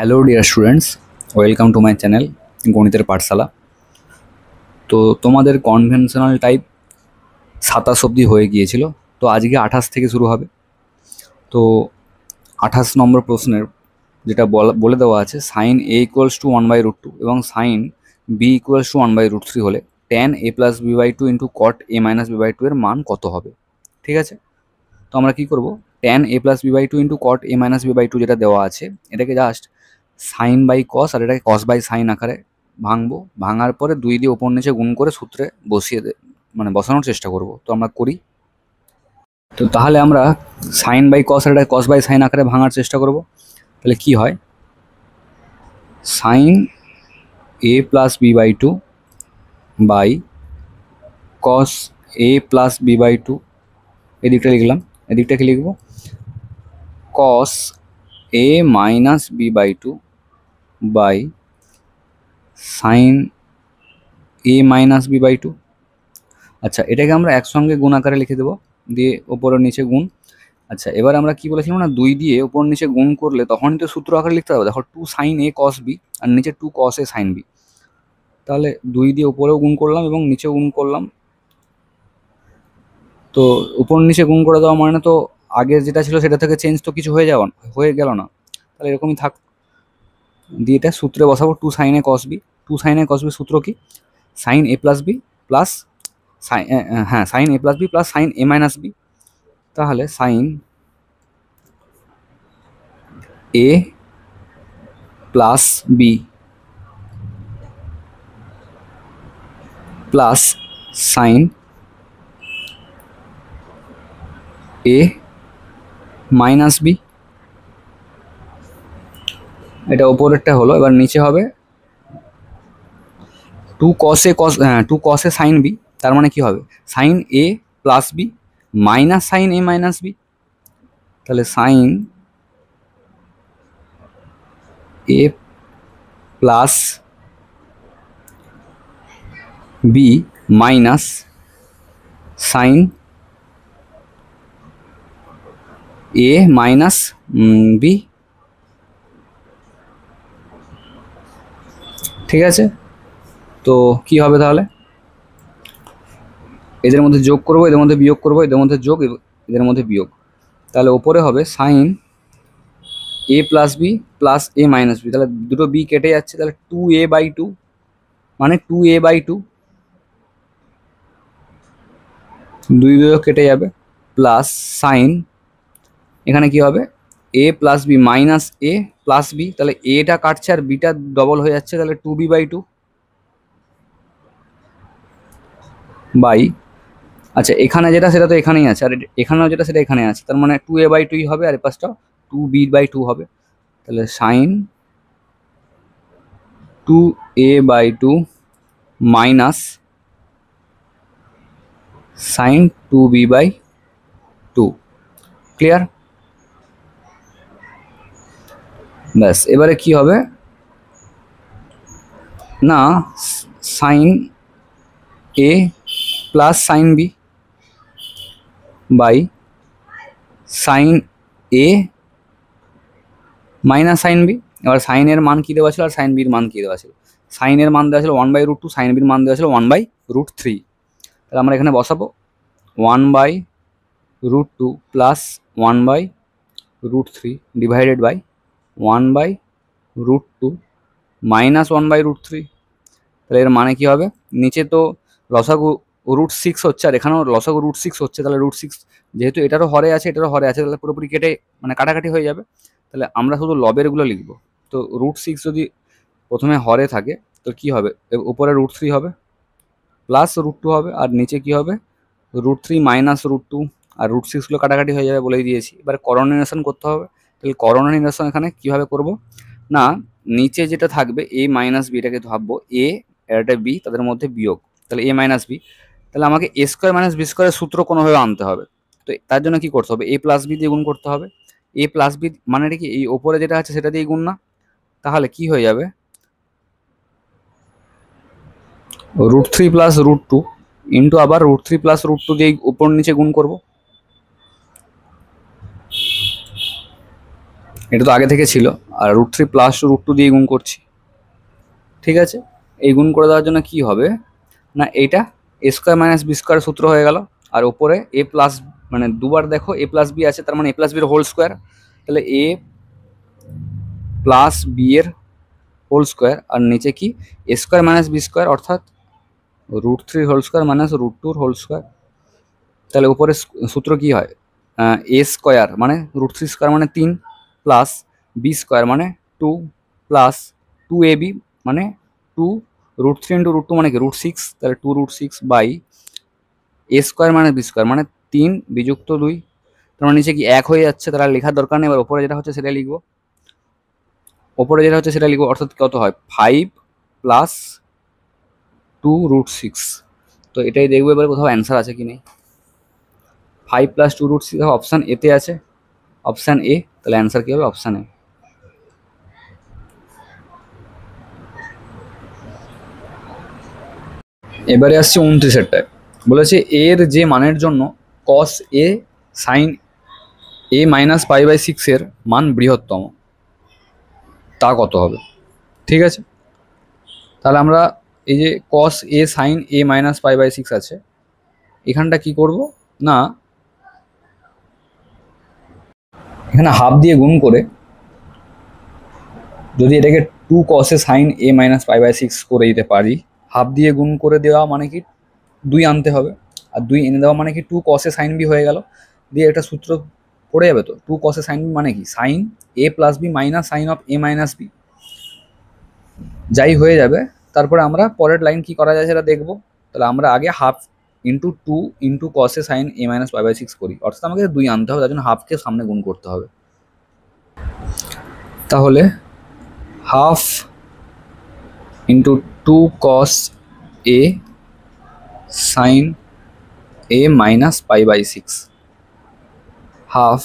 Hello dear students, welcome to my channel গণিতের পাঠশালা। তো তোমাদের কনভেনশনাল টাইপ 27 অবধি হয়ে গিয়েছিল, তো আজকে 28 থেকে শুরু হবে। তো 28 নম্বর প্রশ্নের যেটা বলে দেওয়া আছে, সাইন এ ইকুয়ালস টু 1/√2 এবং সাইন বি ইকুয়ালস টু 1/√3 হলে ট্যান এ প্লাস বি/2 ইন্টু কট এ মাইনাস বি/2 এর মান কত হবে? ঠিক আছে, তো আমরা কি করব, ট্যান এ প্লাস বি/2 ইন্টু কট এ মাইনাস বি/2 যেটা দেওয়া আছে, এটাকে জাস্ট সাইন বাই কস আর এটাকে কস বাই সাইন আকারে ভাঙবো। ভাঙার পরে 2 দিয়ে ওপর নিচে গুণ করে সূত্রে বসানোর চেষ্টা করব। তো আমরা করি। তো তাহলে আমরা সাইন বাই কস আর এটা কস বাই সাইন আকারে ভাঙার চেষ্টা করব। তাহলে কি হয়, সাইন এ প্লাস বি/2 বাই কস এ প্লাস বি/2, এদিকটা লিখলাম। এদিকটা কি লিখবো, কস এ মাইনাস বি/2 বাই সাইন এ মাইনাস বি/2। আচ্ছা, এটাকে আমরা একসঙ্গে গুণ আকারে লিখে দেবো, দিয়ে ওপরের নিচে গুণ। আচ্ছা, এবার আমরা কি বলেছিলাম না, 2 দিয়ে ওপর নিচে গুণ করলে তখনই তো সূত্র আকারে লিখতে হবে। দেখো 2 সাইন এ কস বি আর নিচে 2 কস এ সাইন বি। তাহলে 2 দিয়ে ওপরেও গুণ করলাম এবং নিচেও গুণ করলাম। তো উপর নিচে গুণ করে দেওয়া মানে তো আগের যেটা ছিল সেটা থেকে চেঞ্জ তো কিছু হয়ে গেল না। তাহলে এরকমই থাক। দিয়ে এটা সূত্রে বসাবো, 2 sine A cos B. 2 sine A cos B সূত্র কি, sign A plus B plus sign A plus B plus sign A minus B. তাহলে sine A plus B plus sign A minus B, এটা ওপরেরটা হলো। এবার নিচে হবে 2 cos এ sine B. তার মানে কি হবে, sign A plus B minus sign A minus B. তাহলে sine A plus B minus sign A minus B. ঠিক আছে, তো কি হবে তাহলে, এদের মধ্যে যোগ করব, এদের মধ্যে বিয়োগ করব, এদের মধ্যে যোগ, এদের মধ্যে বিয়োগ। তাহলে ওপরে হবে sign A plus B plus A minus B. তাহলে দুটো বি কেটে যাচ্ছে, তাহলে 2a/2 মানে 2a/2, 2 কেটে যাবে, প্লাস সাইন এখানে কি হবে, এ প্লাস বি মাইনাস এ প্লাস বি। তাহলে এটা কাটছে আর বিটা ডবল হয়ে যাচ্ছে, তাহলে 2b/2 বাই, আচ্ছা এখানে যেটা সেটা তো এখানেই আছে, আর এখানেও যেটা সেটা এখানে আছে। তার মানে 2a/2 হবে আর এ পাশটা 2b/2 হবে। তাহলে sign 2a/2 minus sine 2b/2। Clear? ব্যাস, এবারে কি হবে না, sine A plus sine B by sine A minus sine B. এবার সাইনের মান কী দেওয়া ছিল আর সাইন বির মান কী দেওয়া ছিল, সাইনের মান দেওয়া ছিল 1/√2, সাইন বির মান দেওয়া ছিল 1/√3। তাহলে আমরা এখানে বসাবো 1/√2 প্লাস 1/√3 ডিভাইডেড বাই 1/√2 মাইনাস 1/√3। তাহলে এর মানে কি হবে, নিচে তো লসাগু √6 হচ্ছে আর এখানেও লসাগু √6 হচ্ছে। তাহলে √6 যেহেতু এটারও হরে আছে এটারও হরে আছে, তাহলে পুরোপুরি কেটে কাটাকাটি হয়ে যাবে। তাহলে আমরা শুধু লবেরগুলো লিখব। তো √6 যদি প্রথমে হরে থাকে তো কি হবে, উপরে √3 হবে প্লাস √2 হবে, আর নিচে কি হবে √3 মাইনাস √2, আর √6গুলো কাটাকাটি হয়ে যাবে বলেই দিয়েছি। এবার করোনিনেশন করতে হবে। তাহলে করোনিনেশন এখানে কিভাবে করব না, নিচে যেটা থাকবে এ মাইনাস বি, এটাকে ভাববো এ আর এটা বি, তাদের মধ্যে বিয়োগ। তাহলে এ মাইনাস বি, তাহলে আমাকে এ স্কোয়ার মাইনাস বি স্কোয়ারের সূত্র কোনোভাবে আনতে হবে। তো তার জন্য কি করতে হবে, এ প্লাস বি দিয়ে গুণ করতে হবে। এ প্লাস বি মানে এটা কি, এই ওপরে যেটা আছে সেটা দিয়ে গুণ না, তাহলে কি হয়ে যাবে √3 প্লাস √2 ইন্টু আবার √3 প্লাস √2 দিয়ে উপর নিচে গুণ করব। এটা তো আগে থেকে ছিল, আর √3 প্লাস √2 দিয়ে গুণ করছি। ঠিক আছে, এই গুণ করে দেওয়ার জন্য কি হবে না, এইটা a square minus B square সূত্র হয়ে গেল, আর ওপরে a প্লাস, মানে দুবার দেখো a প্লাস বি আছে, তার মানে a প্লাস বির হোল স্কোয়ার, তাহলে a প্লাস বি এর হোল স্কোয়ার, আর নিচে কি a square minus B square, অর্থাৎ √3 whole square minus √2 whole square. তাহলে উপরে সূত্র কি হয়, a স্কোয়ার মানে √3 স্কোয়ার মানে 3 প্লাস বি স্কোয়ার মানে 2 প্লাস 2ab মানে 2, √3 ইন্টু √2 মানে কি √6, তাহলে 2√6 বাই a স্কোয়ার মানে বি স্কোয়ার মানে 3 বিযুক্ত 2, তার মানে নিচে কি 1 হয়ে যাচ্ছে, তারা লেখার দরকার নেই। এবার ওপরে যেটা হচ্ছে সেটা লিখবো, অর্থাৎ কত হয় 5 প্লাস 2√6। তো এটাই দেখবো এবার কোথাও অ্যান্সার আছে কি নেই। 5 প্লাস 2√6 অপশান এতে আছে, অপশান এ, তাহলে অ্যান্সার কি হবে অপশান এ। এবারে আসছে 29-এরটায়, বলেছে এর যে মানের জন্য cos a sin a minus π/6 এর মান বৃহত্তম তা কত হবে। ঠিক আছে, তাহলে আমরা এই যে cos a sin a minus π/6 আছে, এখানটা কি করব না, এখানে হাফ দিয়ে গুণ করে যদি এটাকে 2 cos a sin a minus π/6 করে দিতে পারি, হাফ দিয়ে গুণ করে দেওয়া মানে কি 2 আনতে হবে, আর 2 এনে দেওয়া মানে কি 2 cos a sin b হয়ে গেল, দিয়ে একটা সূত্র পড়ে যাবে। তো 2 cos a sin b মানে কি sin a plus B minus sine of a minus B, যাই হয়ে যাবে। তারপরে আমরা পরের লাইন কি করা যায় সেটা দেখবো। তাহলে আমরা আগে half into 2 into cos a sin a minus π/6 করি, অর্থাৎ আমাকে 2 আনতে হবে, তার জন্য হাফকে সামনে গুণ করতে হবে। তাহলে half into 2 cos a sin a minus π/6 half,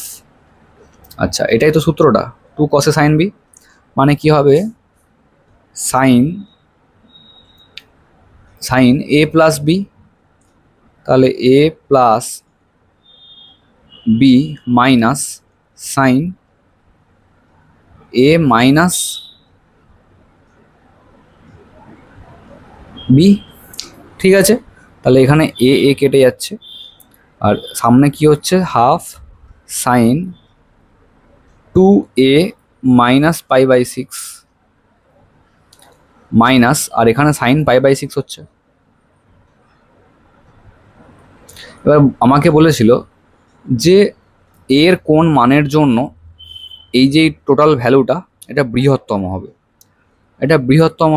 আচ্ছা এটাই তো সূত্রটা, 2 cos a sin b মানে কি হবে সাইন a প্লাস বি, তাহলে a plus B minus sine a minus B. ঠিক আছে, তাহলে এখানে এ কেটে যাচ্ছে, আর সামনে কি হচ্ছে half sine 2a minus π/6 minus, আর এখানে সাইন π/6 হচ্ছে। এবার আমাকে বলেছিল যে এর কোন মানের জন্য এই যে টোটাল ভ্যালুটা এটা বৃহত্তম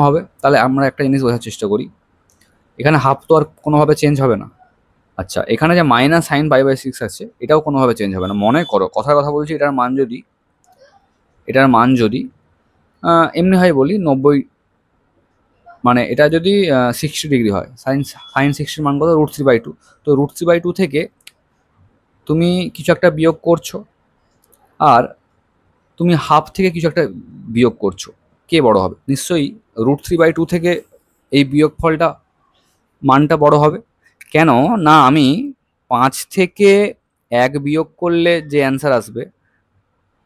হবে, তাহলে আমরা একটা জিনিস বোঝার চেষ্টা করি, এখানে হাফ তো আর কোনোভাবে চেঞ্জ হবে না। আচ্ছা, এখানে যে মাইনাস সাইন π/6 আছে এটাও কোনোভাবে চেঞ্জ হবে না। মনে করো কথার কথা বলছি, এটার মান যদি এমনি হয় বলি 90, মানে এটা যদি 60 ডিগ্রি হয়, সাইন 60 মান কত √3/2, তো √3/2 থেকে তুমি কিছু একটা বিয়োগ করছো, আর তুমি হাফ থেকে কিছু একটা বিয়োগ করছো, কে বড় হবে? নিশ্চয়ই √3/2 থেকে এই বিয়োগফলটা মানটা বড় হবে। কেন না, আমি 5 থেকে 1 বিয়োগ করলে যে অ্যান্সার আসবে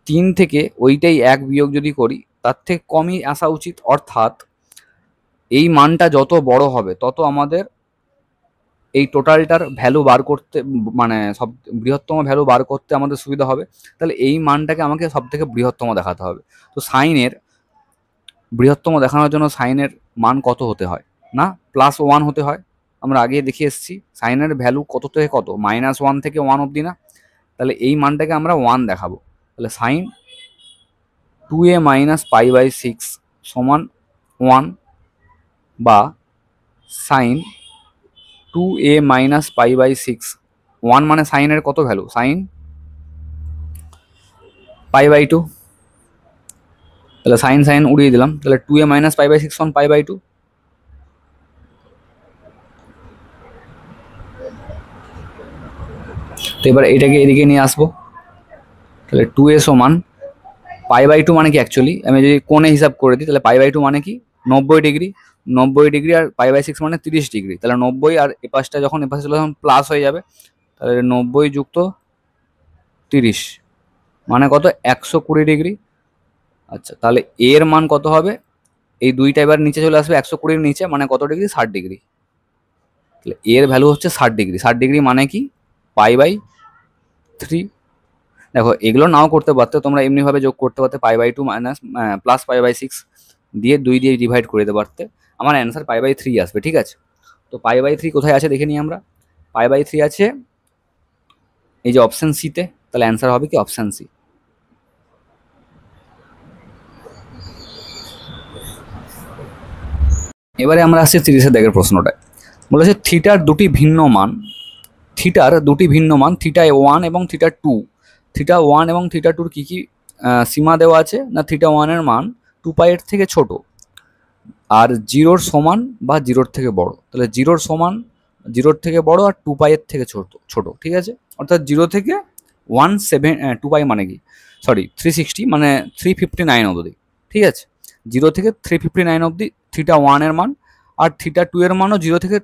3 থেকে ওইটাই 1 বিয়োগ যদি করি তার থেকে কমই আসা উচিত, অর্থাৎ এই মানটা যত বড় হবে তত আমাদের এই টোটালটার ভ্যালু বার করতে, মানে সব বৃহত্তম ভ্যালু বার করতে আমাদের সুবিধা হবে। তাহলে এই মানটাকে আমাকে সব থেকে বৃহত্তম দেখাতে হবে। তো সাইনের বৃহত্তম দেখানোর জন্য সাইনের মান কত হতে হয় না +1 হতে হয়। আমরা আগে দেখে এসেছি সাইনের ভ্যালু কত থেকে কত, -1 থেকে 1 অবধি না, তাহলে এই মানটাকে আমরা 1 দেখাবো। তাহলে সাইন 2a মাইনাস π/6 সমান 1, বা সাইন 2a মাইনাস π/6, 1 মানে সাইনের কত ভ্যালু, সাইন π/2, তাহলে সাইন উড়িয়ে দিলাম, তাহলে 2a মাইনাস π/6 সমান π/2। তো এবার এটাকে এদিকে নিয়ে আসবো, তাহলে 2a সমান π/2 মানে কি, অ্যাকচুয়ালি আমি যদি কোণে হিসাব করে দিই তাহলে π/2 মানে কি 90 ডিগ্রি, আর π/6 মানে 30 ডিগ্রি, তাহলে 90 আর এপাশটা যখন এপাশে চলে তখন প্লাস হয়ে যাবে, তাহলে 90 যুক্ত 30 মানে কত 120 ডিগ্রি। আচ্ছা, তাহলে এ এর মান কত হবে? এই দুইটা এবার নিচে চলে আসবে 120 নিচে, মানে কত ডিগ্রি? 60 ডিগ্রি। তাহলে এর ভ্যালু হচ্ছে 60 ডিগ্রি। 60 ডিগ্রি মানে কি? π/3। দেখো এগুলো নাও করতে পারতে, তোমরা এমনিভাবে যোগ করতে পারতে, π/2 মাইনাস প্লাস π/6 দিয়ে 2 দিয়ে ডিভাইড করে দিতে পারতে। আমার অ্যান্সার π/3 আসবে, ঠিক আছে? তো π/3 কোথায় আছে দেখে নিই আমরা। π/3 আছে এই যে অপশন সিতে, তাহলে অ্যান্সার হবে কি? Option C. এবারে আমরা আসছি 30 দাগের প্রশ্নটায়। বলেছে থিটার দুটি ভিন্ন মান, θ1 এবং θ2। θ1 এবং θ2-র কি কি সীমা দেওয়া আছে না? θ1 এর মান 2π এর থেকে ছোট, আর 0-র সমান বা 0-র থেকে বড়। তাহলে 0-র সমান, 0-র থেকে বড়, আর 2π এর থেকে ছোট, ঠিক আছে? অর্থাৎ 0 থেকে 2π মানে কি, সরি 360 মানে 359 অবধি, ঠিক আছে? 0 থেকে 359 অবধি θ1 এর মান, আর θ2 এর মানও 0 থেকে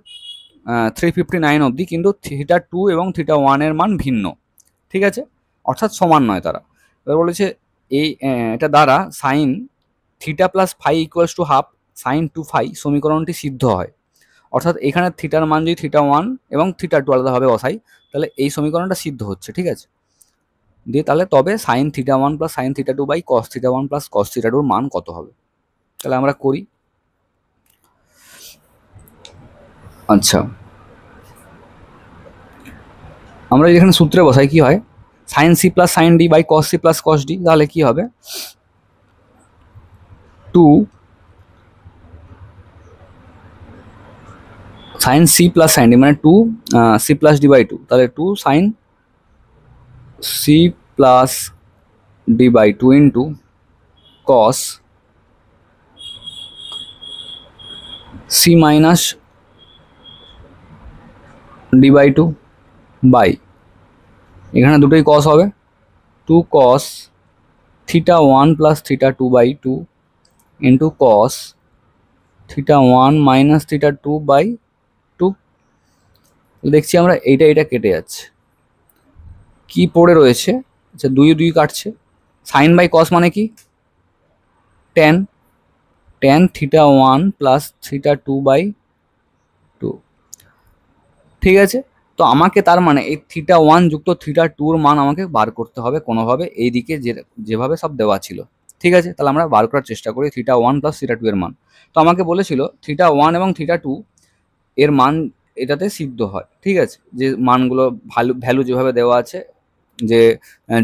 359 অবধি, কিন্তু θ2 এবং θ1 এর মান ভিন্ন, ঠিক আছে? অর্থাৎ সমান নয় তারা। এবার বলেছে এই এটা দ্বারা sine theta plus phi equals to half sine 2φ সমীকরণটি সিদ্ধ হয়। অর্থাৎ এখানে থিটার মান যদি θ1 এবং θ2 আলাদাভাবে বসাই, তাহলে এই সমীকরণটা সিদ্ধ হচ্ছে, ঠিক আছে? দিয়ে তাহলে তবে sine θ1 plus sine θ2 by cos θ1 plus cos θ2-র মান কত হবে? তাহলে আমরা করি। আচ্ছা, আমরা যেখানে সূত্রে বসাই কি হয়? Sine C plus sine D by cos C plus cos D, তাহলে কি হবে? 2 sine C plus sine D মানে 2 সি প্লাস ডি বাই 2, তাহলে 2 sine C plus D by 2 into cos C minus D by 2 by, এখানে দুটোই cos হবে, 2 cos θ1 plus θ2 by 2 into cos θ1 minus θ2 by 2। দেখছি আমরা এইটা কেটে যাচ্ছে, কি পড়ে রয়েছে? আচ্ছা, 2 কাটছে। সাইন বাই কস মানে কি? ট্যান, θ1 প্লাস θ2 বাই 2, ঠিক আছে? তো আমাকে তার মানে এই θ1 যুক্ত θ2-র মান আমাকে বার করতে হবে কোনোভাবে, এইদিকে যেভাবে সব দেওয়া ছিল, ঠিক আছে? তাহলে আমরা বার করার চেষ্টা করি θ1 প্লাস θ2 এর মান। তো আমাকে বলেছিল θ1 এবং θ2 এর মান এটাতে সিদ্ধ হয়, ঠিক আছে? যে মানগুলো ভ্যালু যেভাবে দেওয়া আছে, যে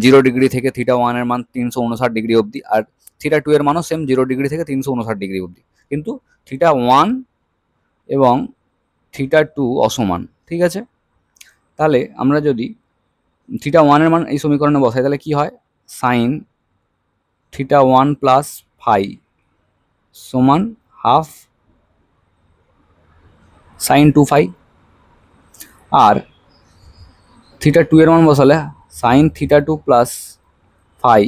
0 ডিগ্রি থেকে θ1 এর মান 359 ডিগ্রি অবধি, আর θ2 এর মানও সেম 0 ডিগ্রি থেকে 359 ডিগ্রি অবধি, কিন্তু θ1 এবং θ2 অসমান, ঠিক আছে? তাহলে আমরা যদি θ1 এর মান এই সমীকরণে বসাই, তাহলে কি হয়? সাইন θ1 প্লাস ফাই সমান হাফ সাইন 2φ, আর θ2 এর মান বসালে সাইন θ2 প্লাস ফাই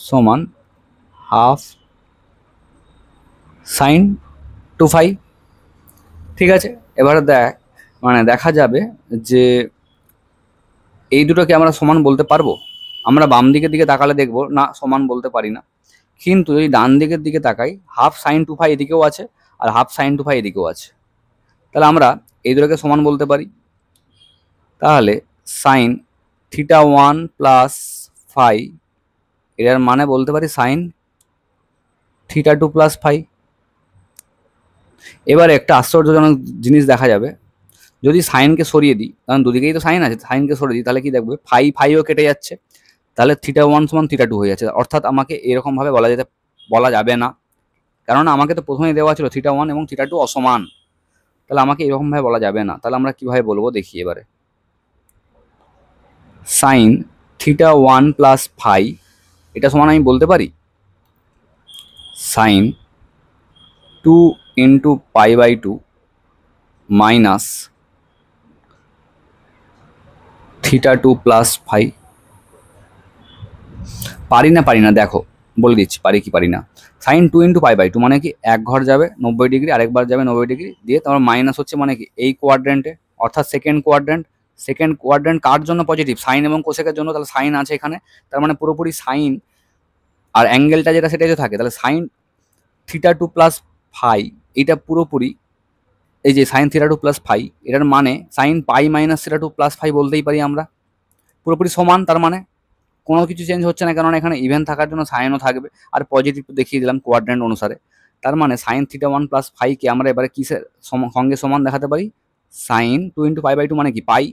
সমান হাফ সাইন 2φ, ঠিক আছে? এবারে দেখা যাবে যে এই দুটোকে আমরা সমান বলতে পারবো। আমরা বাম দিকের দিকে তাকালে দেখবো না, সমান বলতে পারি না। কিন্তু যদি ডান দিকের দিকে তাকাই, হাফ সাইন 2φ এদিকেও আছে, আর হাফ সাইন 2φ এদিকেও আছে, তাহলে আমরা এই দুটোকে সমান বলতে পারি। তাহলে সাইন θ1 প্লাস ফাই এর মানে বলতে পারি সাইন θ2 প্লাস ফাই। এবারে একটা আশ্চর্যজনক জিনিস দেখা যাবে, যদি সাইনকে সরিয়ে দিই, কারণ দুদিকেই তো সাইন আছে, সাইনকে সরিয়ে দিই, তাহলে কি দেখবে? ফাইও কেটে যাচ্ছে, তাহলে θ1 সমান θ2 হয়ে যাচ্ছে। অর্থাৎ আমাকে এরকমভাবে বলা যাবে না, কারণ আমাকে তো প্রথমেই দেওয়া ছিল θ1 এবং θ2 অসমান, তাহলে আমাকে এরকমভাবে বলা যাবে না। তাহলে আমরা কিভাবে বলবো দেখি এবারে। সাইন θ1 প্লাস ফাই এটা সমান আমি বলতে পারি sine 2 into π/2 minus θ2 plus phi. পারি না, দেখো বলে দিচ্ছি পারি কি পারি না। সাইন 2 ইন্টু π/2 মানে কি, এক ঘর যাবে 90 ডিগ্রি, আরেকবার যাবে 90 ডিগ্রি, দিয়ে তোমার মাইনাস হচ্ছে মানে কি এই কোয়াড্রেন্টে, অর্থাৎ সেকেন্ড কোয়াড্রেন্ট কার জন্য পজিটিভ? সাইন এবং কোসেকের জন্য। তাহলে সাইন আছে এখানে, তার মানে পুরোপুরি সাইন আর অ্যাঙ্গেলটা যেটা সেটাই তো থাকে, তাহলে sine theta two plus phi, এটা পুরোপুরি এই যে sine theta two plus phi, এটার মানে sine pi minus theta two plus phi বলতেই পারি আমরা, পুরোপুরি সমান। তার মানে কোনো কিছু চেঞ্জ হচ্ছে না, কারণ এখানে ইভেন থাকার জন্য সাইনও থাকবে, আর পজিটিভ তো দেখিয়ে দিলাম কোয়াড্রেন্ট অনুসারে। তার মানে সাইন থিটা ওয়ান প্লাস ফাইকে আমরা এবারে কিসের সঙ্গে সমান দেখাতে পারি, sine two into pi by two, মানে কি pi,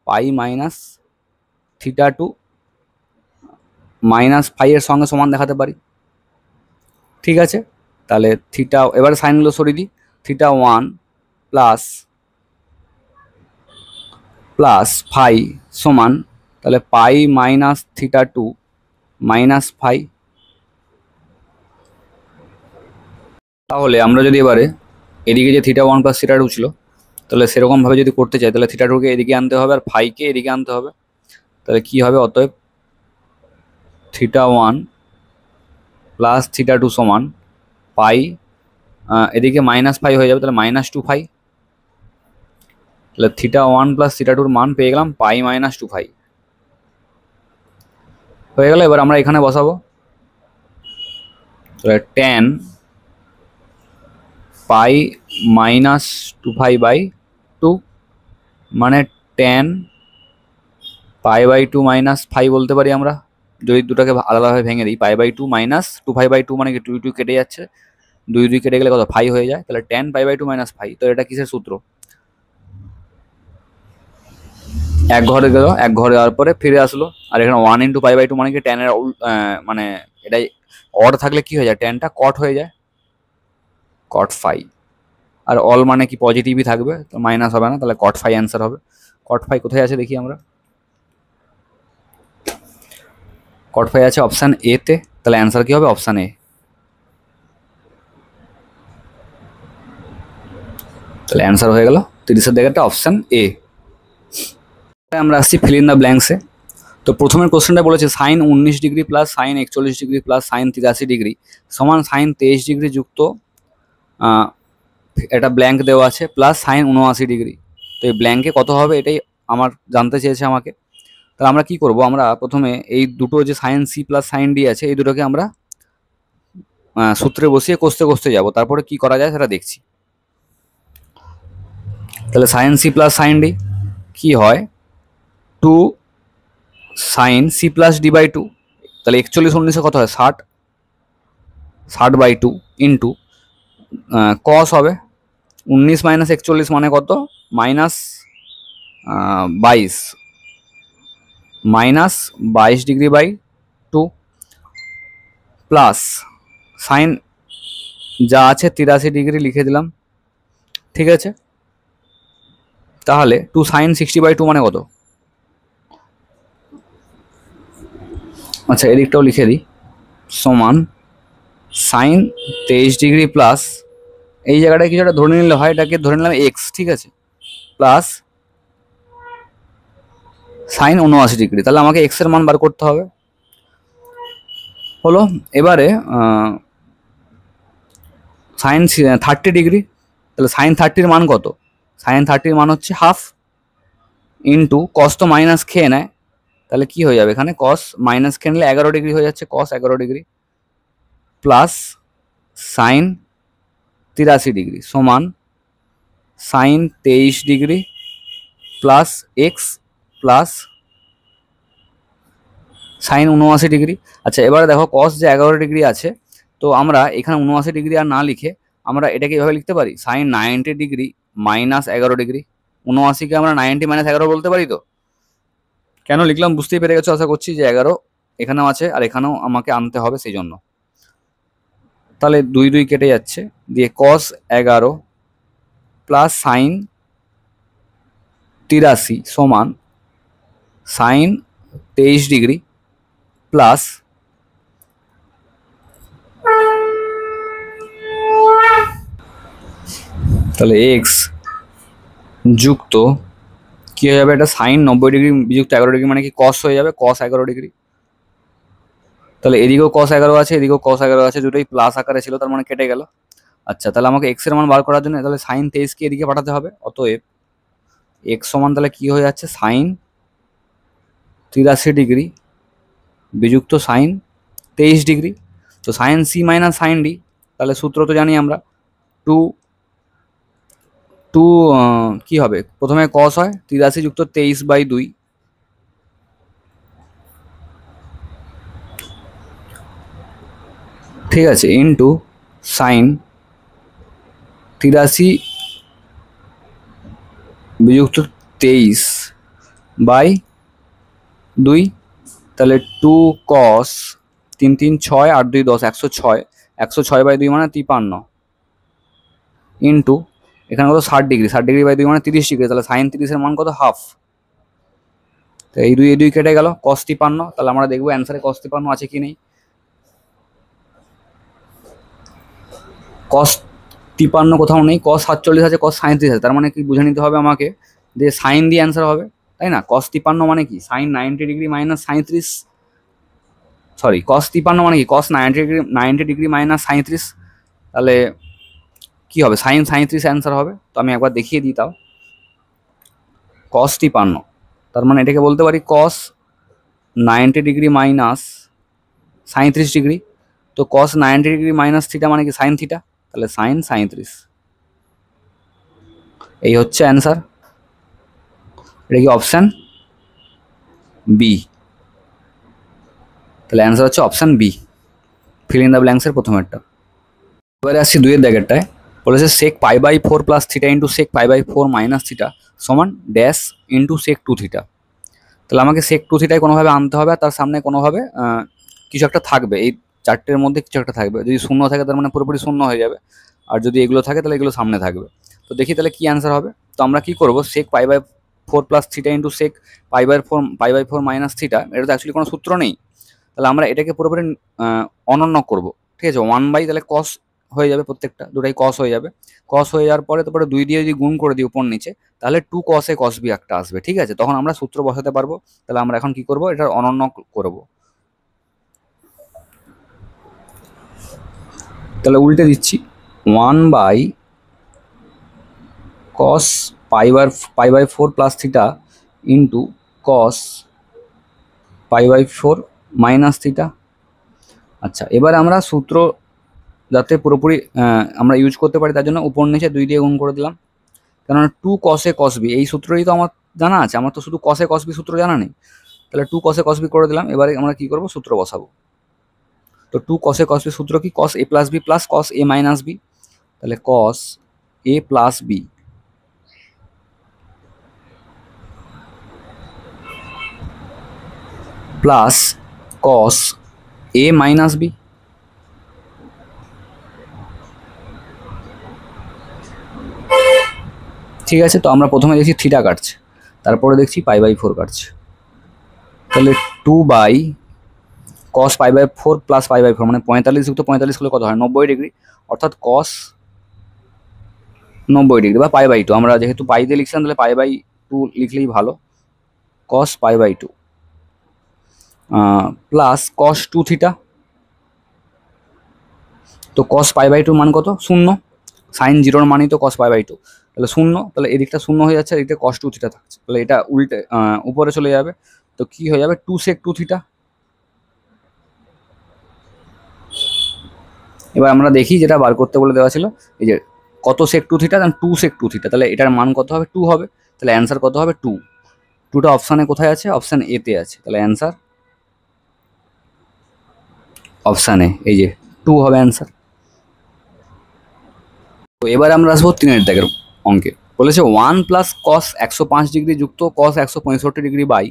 pi minus theta two minus phi এর সঙ্গে সমান দেখাতে পারি। ঠিক আছে, তাহলে থিটা, এবারে সাইনগুলো সরিয়ে দিই, theta one plus plus phi সমান, তাহলে pi minus theta two minus phi. তাহলে আমরা যদি এবারে এদিকে যে theta one plus theta two ছিল, তাহলে সেরকমভাবে যদি করতে চাই, তাহলে থিটা টুকে এদিকে আনতে হবে আর ফাইকে এদিকে আনতে হবে। তাহলে কি হবে, অতএব theta one plus theta two সমান পাই, এদিকে মাইনাস ফাই হয়ে যাবে, তাহলে মাইনাস টু ফাই। তাহলে থিটা ওয়ান প্লাস থিটা টুর মান পেয়ে গেলাম পাই মাইনাস টু ফাই হয়ে গেল। এবার আমরা এখানে বসাবো, তাহলে tan pi minus two phi by two, মানে tan pi by two minus phi বলতে পারি আমরা, যদি দুটাকে আলাদাভাবে ভেঙে দিই। Pi by two minus two phi by two মানে কি, টু টু কেটে যাচ্ছে, দুই দুই কেটে গেলে কত, ফাই হয়ে যায়। তাহলে tan pi by two minus phi, তো এটা কিসের সূত্র, এক ঘরে গেল, এক ঘরে যাওয়ার পরে ফিরে আসলো, আর এখানে one into pi by two মানে কি টেনের মানে এটাই অড থাকলে কি হয়ে যায়, টেনটা কট হয়ে যায়, কট ফাই। আর অল মানে কি পজিটিভই থাকবে, তো মাইনাস হবে না, তাহলে কট ফাই অ্যান্সার হবে। কট ফাই কোথায় আছে দেখি আমরা, কট ফাই আছে অপশান এ তে, তাহলে অ্যান্সার কি হবে, অপশান এ। তাহলে অ্যান্সার হয়ে গেল 30-এর জায়গাটা অপশান এ। আমরা আসছি ফিল ইন দ্য ব্ল্যাঙ্কসে। তো প্রথমের কোশ্চেনটা বলেছে sine 19 degree plus sine 41 degree plus sine 83 degree সমান সাইন 23 ডিগ্রি যুক্ত একটা ব্ল্যাঙ্ক দেওয়া আছে প্লাস সাইন 79 ডিগ্রি। তো এই ব্ল্যাঙ্কে কত হবে এটাই আমার জানতে চেয়েছে আমাকে। তাহলে আমরা কি করব, আমরা প্রথমে এই দুটো যে sine C plus sine D আছে এই দুটোকে আমরা সূত্রে বসিয়ে কষতে কষতে যাব, তারপরে কি করা যায় সেটা দেখছি। তাহলে sine C plus sine D কি হয়, two sine C plus D by two, তাহলে 41 কত হয় 60, 60 বাই টু ইন্টু কস হবে 19 মাইনাস 41 মানে কত, minus 22, minus 22 degree by two plus sine যা আছে 83 ডিগ্রি লিখে দিলাম। ঠিক আছে, তাহলে টু সাইন 60 বাই টু মানে কত, আচ্ছা এদিকটাও লিখে দিই, সমান সাইন 23 ডিগ্রি প্লাস এই জায়গাটায় কিছু একটা ধরে নিলে হয়, এটাকে ধরে নিলাম এক্স, ঠিক আছে, প্লাস সাইন 79 ডিগ্রি, তাহলে আমাকে এক্স এর মান বার করতে হবে। হলো, এবারে সাইন 30 ডিগ্রি, তাহলে সাইন 30-র মান কত, সাইন 30-র মান হচ্ছে হাফ ইন্টু কস তো মাইনাস খেয়ে নেয়, তাহলে কি হয়ে যাবে এখানে কস মাইনাস খেয়ে নিলে 11 ডিগ্রি হয়ে যাচ্ছে, cos 11 degree plus sine 83 degree সমান sine 23 degree plus x plus sine 79 degree. আচ্ছা এবারে দেখো কস যে 11 ডিগ্রি আছে, তো আমরা এখানে 79 ডিগ্রি আর না লিখে আমরা এটাকে এভাবে লিখতে পারি, সাইন 90 ডিগ্রি মাইনাস 11 ডিগ্রি, 79-কে আমরা 90 মাইনাস 11 বলতে পারি। তো কেন লিখলাম বুঝতেই পেরে গেছো আশা করছি, যে 11 এখানেও আছে আর এখানেও আমাকে আনতে হবে সেই জন্য। তাহলে 2 2 কেটে যাচ্ছে, দিয়ে কস 11 প্লাস সাইন 83 সমান সাইন 23 ডিগ্রি প্লাস তাহলে এক্স যুক্ত কি হয়ে যাবে, এটা সাইন 90 ডিগ্রি বিযুক্ত 11 ডিগ্রি মানে কি কস হয়ে যাবে, কস 11 ডিগ্রি। তাহলে এদিকেও কস 11 আছে, এদিকেও কস 11 আছে, দুটোই প্লাস আকারে ছিল, তার মানে কেটে গেল। আচ্ছা তাহলে আমাকে এক্স এর মান বার করার জন্য তাহলে সাইন 23-কে এদিকে পাঠাতে হবে, অতএব এক্স সমান তাহলে কি হয়ে যাচ্ছে, সাইন 83 ডিগ্রি বিযুক্ত সাইন 23 ডিগ্রি। তো sine C minus sine D, তাহলে সূত্র তো জানি আমরা, টু টু কি হবে, প্রথমে কস হয় 83 যুক্ত 23/2, ঠিক আছে, ইন্টু সাইন 83 বিযুক্ত 23/2, তাহলে 2 cos 3 3 6 8 2 10, 106, 106/2 মানে 53, ইন্টু এখানে কত 60 ডিগ্রি, 60 ডিগ্রি/2 মানে 30 ডিগ্রি, তাহলে সাইন 30-এর মান কত, হাফ। তো এই দুই কেটে গেল, cos 53, তাহলে আমরা দেখবো অ্যান্সারে cos 53 আছে কি নেই। cos 53 কোথাও নেই, cos 47 আছে, cos 37 আছে, তার মানে কি বুঝে নিতে হবে আমাকে যে সাইন দিয়ে অ্যান্সার হবে, তাই না। cos 53 মানে কি, sine 90 degree minus 37, sorry cos 53 মানে কি, cos 90 ডিগ্রি মাইনাস 37, তাহলে কি হবে, সাইন 37 অ্যান্সার হবে। তো আমি একবার দেখিয়ে দিই তাও, cos 53, তার মানে এটাকে বলতে পারি cos 90 ডিগ্রি মাইনাস 37 ডিগ্রি। তো cos 90 ডিগ্রি মাইনাস থিটা মানে কি সাইন থিটা, তাহলে সাইন 37, এই হচ্ছে অ্যান্সার। এটা কি অপশান বি, তাহলে অ্যান্সার হচ্ছে option B, fill in the ব্ল্যাঙ্কসের প্রথমেরটা। এবারে আসছি দুইয়ের দাগেরটায়, বলেছে sec π/4 plus theta into sec π/4 minus theta সমান ড্যাশ ইন্টু sec 2 থিটা। তাহলে আমাকে sec 2 থিটায় কোনোভাবে আনতে হবে, আর তার সামনে কোনোভাবে কিছু একটা থাকবে, এই চারটের মধ্যে কিছু একটা থাকবে। যদি শূন্য থাকে তার মানে পুরোপুরি শূন্য হয়ে যাবে, আর যদি এগুলো থাকে তাহলে এগুলো সামনে থাকবে। তো দেখি তাহলে কি অ্যান্সার হবে। তো আমরা কি করবো, sec π/4 plus theta into sec π/4 minus theta, এটা তো অ্যাকচুয়ালি কোনো সূত্র নেই, তাহলে আমরা এটাকে পুরোপুরি অনন্য করব, ঠিক আছে। 1/, তাহলে cos হয়ে যাবে, প্রত্যেকটা দুটাই cos হয়ে যাবে। cos হয়ে যাওয়ার পরে তারপরে 2 দিয়ে যদি গুণ করে দিই উপর নিচে, তাহলে 2 cos a cos b একটা আসবে, ঠিক আছে। তখন আমরা সূত্র বসাতে পারবো। তাহলে আমরা এখন কি করব, এটার অনন্য করব। তাহলে উল্টে দিচ্ছি, 1/cos π/4 plus theta into cos π/4 minus theta. আচ্ছা, এবার আমরা সূত্র যাতে পুরোপুরি আমরা ইউজ করতে পারি তার জন্য উপর নিচে 2 দিয়ে গুণ করে দিলাম, কেননা 2 cos a cos b এই সূত্রই তো আমার জানা আছে, আমার তো শুধু cos a cos b সূত্র জানা নেই। তাহলে 2 cos a cos b করে দিলাম। এবারে আমরা কি করব, সূত্র বসাবো। তো 2 cos a cos b সূত্র কি, cos a plus b plus cos a minus b, তাহলে cos a plus b plus cos a minus b, ঠিক আছে। তো আমরা প্রথমে দেখছি থিটা কাটছে, তারপরে দেখছি π/4 কাটছে, তাহলে 2/cos π/4 প্লাস π/4 মানে 45 যুক্ত 45 হলে কত হয়, 90 ডিগ্রি, অর্থাৎ cos 90 ডিগ্রি বা π/2, আমরা যেহেতু পাই দিয়ে লিখছিলাম তাহলে π/2 লিখলেই ভালো, cos π/2 প্লাস cos 2 থিটা। তো cos π/2 মান কত, 0, সাইন 0-র মানই তো cos π/2, তাহলে 0, তাহলে এদিকটা 0 হয়ে যাচ্ছে, আর এদিকে cos 2 থিটা থাকছে, তাহলে এটা উল্টে উপরে চলে যাবে। তো কি হয়ে যাবে, 2 sec 2 থিটা। এবার আমরা দেখি যেটা বার করতে বলে দেওয়া ছিল, এই যে কত sec 2 থিটা, 2 sec 2 থিটা, তাহলে এটার মান কত হবে, 2 হবে, তাহলে অ্যান্সার কত হবে, 2। 2টা অপশানে কোথায় আছে, অপশান এ তে আছে, তাহলে অ্যান্সার অপশান এ, এই যে 2 হবে অ্যান্সার। তো এবার আমরা আসবো 3-এর দাগের অঙ্কে, বলেছে 1 প্লাস cos 105 ডিগ্রি যুক্ত cos 165 degree by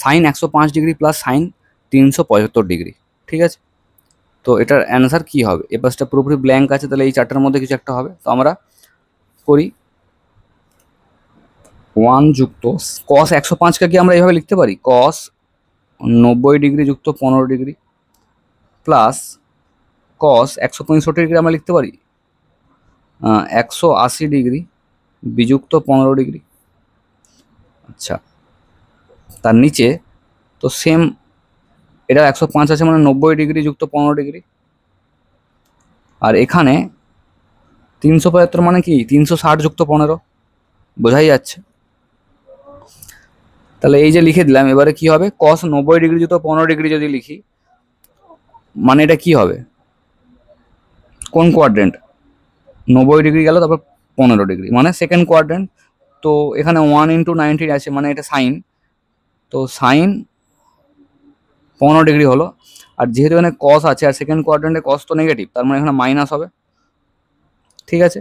sine 105 degree plus sine 375 degree, ঠিক আছে। তো এটার অ্যান্সার কি হবে, এ পাশটা পুরোপুরি ব্ল্যাঙ্ক আছে, তাহলে এই চারটার মধ্যে কিছু একটা হবে। তো আমরা করি, 1 যুক্ত cos 105কে কি আমরা এইভাবে লিখতে পারি, cos 90 ডিগ্রি যুক্ত 15 ডিগ্রি প্লাস cos 165 ডিগ্রি আমরা লিখতে পারি 180 ডিগ্রি বিযুক্ত 15 ডিগ্রি। আচ্ছা, তার নিচে তো সেম, এটা 105 আছে মানে 90 ডিগ্রি যুক্ত 15 ডিগ্রি, আর এখানে 375 মানে কি 360 যুক্ত 15, বোঝাই যাচ্ছে। তাহলে এই যে লিখে দিলাম, এবারে কি হবে, cos 90 ডিগ্রি যুক্ত 15 ডিগ্রি যদি লিখি, মানে এটা কি হবে, কোন কোয়াড্রেন্ট, 90 ডিগ্রি গেল, তারপর 15 ডিগ্রি মানে সেকেন্ড কোয়াড্রেন্ট। তো এখানে 1 × 90 আছে মানে এটা সাইন, তো সাইন 15 ডিগ্রি হলো। আর যেহেতু এখানে কস আছে আর সেকেন্ড কোয়াড্রেন্টে কস তো নেগেটিভ, তার মানে এখানে মাইনাস হবে। ঠিক আছে,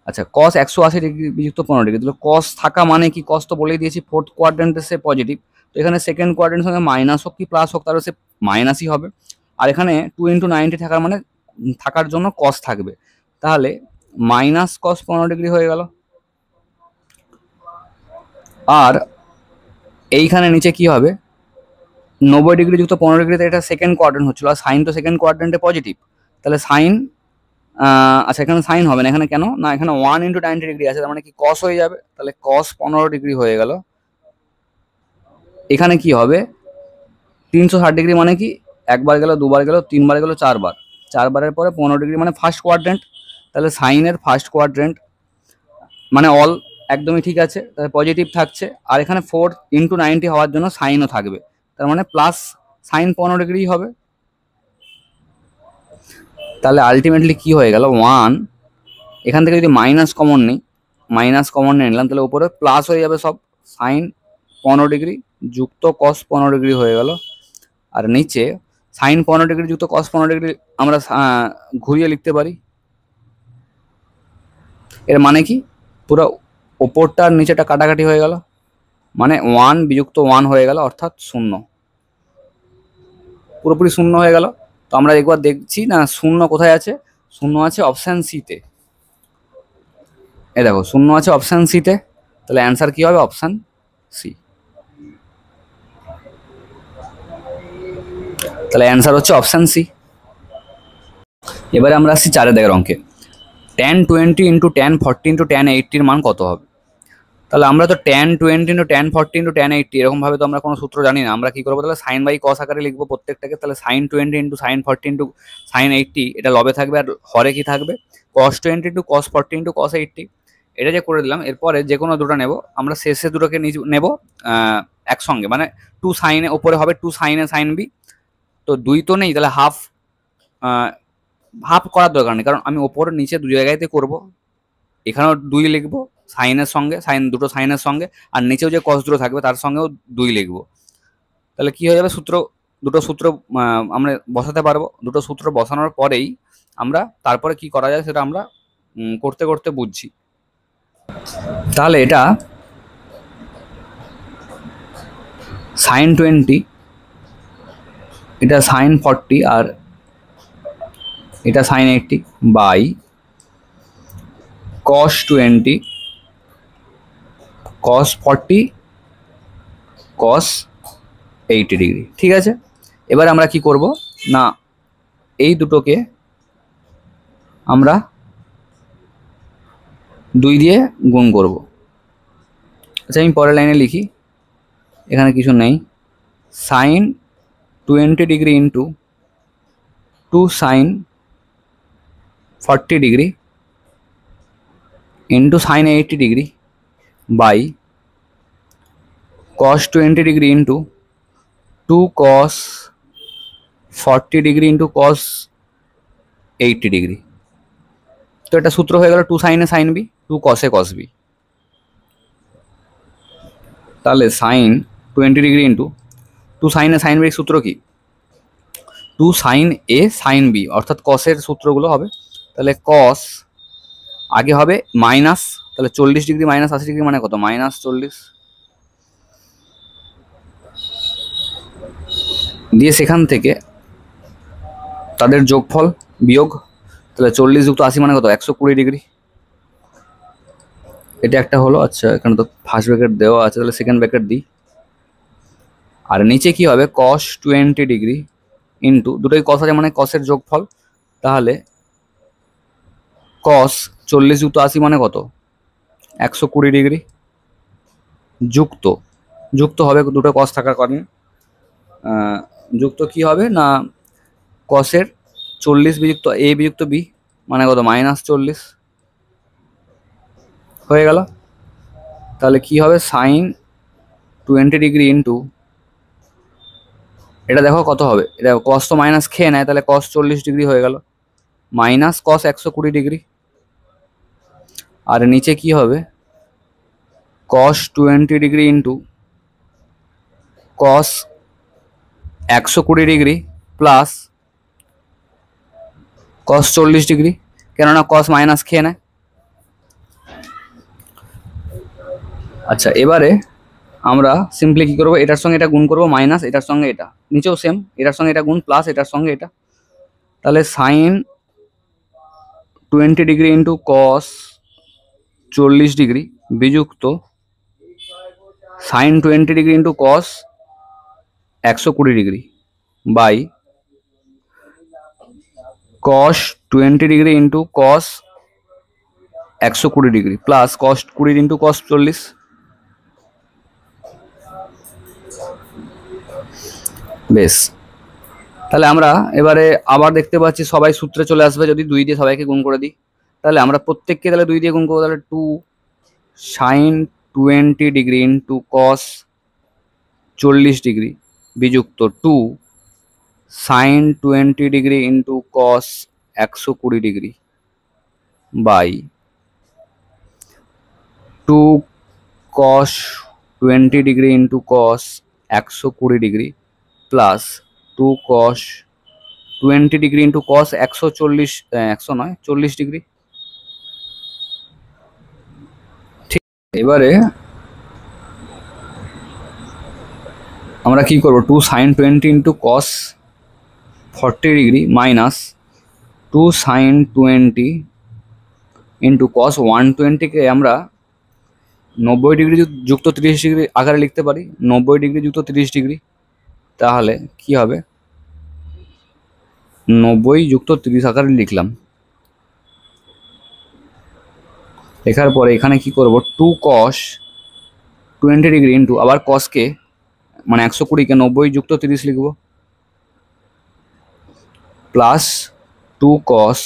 আচ্ছা কস 180 ডিগ্রি বিযুক্ত 15 ডিগ্রি, তাহলে কস থাকা মানে কি, কস তো বলেই দিয়েছি ফোর্থ কোয়াড্রেন্টে সে পজিটিভ, তো এখানে সেকেন্ড কোয়াড্রেন্টের সঙ্গে মাইনাস হোক কি প্লাস হোক তাহলে সে মাইনাসই হবে। আর এখানে 2 × 90 থাকার মানে থাকার জন্য কস থাকবে, তাহলে মাইনাস কস 15 ডিগ্রি হয়ে গেল। আর এইখানে নিচে কি হবে, 90 ডিগ্রি যুক্ত 15 ডিগ্রিতে এটা সেকেন্ড কোয়াড্রেন্ট হচ্ছিল, আর সাইন তো সেকেন্ড কোয়াড্রেন্টে পজিটিভ, তাহলে সাইন, আচ্ছা এখানে সাইন হবে না, এখানে কেন না, এখানে 1 × 90 ডিগ্রি আছে, তার মানে কি কস হয়ে যাবে, তাহলে কস 15 ডিগ্রি হয়ে গেল। এখানে কি হবে, 360 ডিগ্রি মানে কি, একবার গেল, দুবার গেল, তিনবার গেল, চারবার, চারবারের পরে 15 ডিগ্রি মানে ফার্স্ট কোয়াড্রেন্ট, তাহলে সাইনের ফার্স্ট কোয়াড্রেন্ট মানে অল, একদমই ঠিক আছে, তাহলে পজিটিভ থাকছে। আর এখানে 4 × 90 হওয়ার জন্য সাইনও থাকবে, তার মানে প্লাস সাইন 15 ডিগ্রি হবে। তাহলে আলটিমেটলি কি হয়ে গেল, 1, এখান থেকে যদি মাইনাস কমন নিই, মাইনাস কমন নিয়ে নিলাম, তাহলে উপরে প্লাস হয়ে যাবে সব, সাইন 15 ডিগ্রি যুক্ত কস 15 ডিগ্রি হয়ে গেল। আর নিচে সাইন 15 ডিগ্রি যুক্ত কস 15 ডিগ্রি আমরা ঘুরিয়ে লিখতে পারি। এর মানে কি, পুরো ওপরটা আর নিচেটা কাটাকাটি হয়ে গেল, মানে 1 বিযুক্ত 1 হয়ে গেল, অর্থাৎ 0, পুরোপুরি 0 হয়ে গেল। তো আমরা একবার দেখছি না 0 কোথায় আছে, 0 আছে অপশান সিতে, এ দেখো 0 আছে অপশান সিতে, তাহলে অ্যান্সার কি হবে, অপশান সি। তাহলে অ্যান্সার হচ্ছে অপশান সি। এবারে আমরা আসছি 4 দাগের অঙ্কে, tan 20 × tan 40 × tan 80 মান কত হবে। তাহলে আমরা তো tan 20 × tan 40 × tan 80 এরকমভাবে তো আমরা কোনো সূত্র জানি না, আমরা কি করবো, তাহলে সাইন বাই কস আকারে লিখবো প্রত্যেকটাকে। তাহলে সাইন 20 × সাইন 40 × সাইন 80 এটা লবে থাকবে, আর হরে কি থাকবে, cos 20 × cos 40 × cos 80, এটা যে করে দিলাম। এরপরে যে কোনো দুটো নেব, আমরা শেষে দুটোকে নেব একসঙ্গে, মানে 2 সাইনে ওপরে হবে 2 সাইনে সাইন বি, তো 2 তো নেই, তাহলে হাফ, হাফ করার দরকার নেই, কারণ আমি ওপরে নিচে দু জায়গাতে করব, এখানেও 2 লিখবো সাইনের সঙ্গে, সাইন দুটো সাইনের সঙ্গে, আর নিচেও যে কস দুটো থাকবে তার সঙ্গেও 2 লিখবো। তাহলে কি হয়ে যাবে, দুটো সূত্র আমরা বসাতে পারবো, দুটো সূত্র বসানোর পরেই আমরা তারপরে কি করা যায় সেটা আমরা করতে করতে বুঝছি। তাহলে এটা সাইন 20, এটা সাইন 40, আর এটা sine 80 by cos 20 cos 40 cos 80 degree. ঠিক আছে, এবার আমরা কি করব না, এই দুটোকে আমরা 2 দিয়ে গুণ করব। আচ্ছা আমি পরের লাইনে লিখি, এখানে কিছু নেই, sine 20 degree into 2 sine 40 degree into sine 80 degree by cos 20 degree into 2 cos 40 degree into cos 80 degree. তো এটা সূত্র হয়ে গেল 2 সাইনে সাইন বি 2 কসে কস বি। তাহলে সাইন 20 ডিগ্রি ইন্টু 2 সাইনে সাইন বির সূত্র কি, 2 সাইন এ সাইন বি, অর্থাৎ কসের সূত্রগুলো হবে। তাহলে কস আগে হবে মাইনাস, তাহলে 40 ডিগ্রি মাইনাস 80 ডিগ্রি মানে কত, মাইনাস 40, দিয়ে সেখান থেকে তাদের যোগফল বিয়োগ, তাহলে 40 যুক্ত 80 মানে কত, 120 ডিগ্রি, এটা একটা হলো। আচ্ছা এখানে তো ফার্স্ট ব্র্যাকেট দেওয়া আছে, তাহলে সেকেন্ড ব্র্যাকেট দিই। আর নিচে কি হবে, cos 20 ডিগ্রি ইন্টু, দুটোই কস আছে মানে কসের যোগফল, তাহলে cos 40 যুক্ত 80 মানে কত, 120 ডিগ্রি, যুক্ত যুক্ত হবে দুটো কস থাকার কারণে, যুক্ত কি হবে না, কসের 40 বিযুক্ত এ বিযুক্ত বি মানে কত, মাইনাস 40 হয়ে গেল। তাহলে কি হবে, সাইন 20 ডিগ্রি ইন্টু এটা দেখো কত হবে, এটা কস তো মাইনাস খেয়ে নেয়, তাহলে কস 40 ডিগ্রি হয়ে গেল, মাইনাস কস 120 ডিগ্রি। আর নিচে কি হবে, কস 20 degree into cos 120 degree plus কস 40 ডিগ্রি, কেননা কস মাইনাস খেয়ে নেয়। আচ্ছা এবারে আমরা সিম্পলি কি করবো, এটার সঙ্গে এটা গুণ করবো, মাইনাস এটার সঙ্গে এটা, নিচেও সেম, এটার সঙ্গে এটা গুণ প্লাস এটার সঙ্গে এটা, তাহলে sine 20 degree into cos 40 degree বিযুক্ত sine 20 degree into cos 120 degree by cos 20 degree into cos 120 degree plus cos 20 into cos 40। বেশ, তাহলে আমরা এবারে আবার দেখতে পাচ্ছি সবাই সূত্রে চলে আসবে, যদি 2 দিয়ে সবাইকে গুণ করে দিই, তাহলে আমরা প্রত্যেককে তাহলে 2 দিয়ে গুণ করবো, তাহলে 2 sine 20 degree into cos 40 degree বিযুক্ত 2 sine 20 degree into cos 120 degree by 2 cos 20 degree into cos 120 degree plus 2 cos 20 degree into cos 140, 100 নয় 40 ডিগ্রি। ঠিক, এবারে আমরা কি করব, 2 sine 20 into cos 40 degree minus 2 sine 20 into cos 120কে আমরা 90 ডিগ্রি যুক্ত 30 ডিগ্রি আকারে লিখতে পারি, 90 ডিগ্রি যুক্ত 30 ডিগ্রি, তাহলে কি হবে 90 যুক্ত 30 আকারে লিখলাম। লেখার পরে এখানে কি করব, 2 কস 20 ডিগ্রি ইন্টু আবার কসকে মানে 120কে 90 যুক্ত 30 লিখব plus 2 cos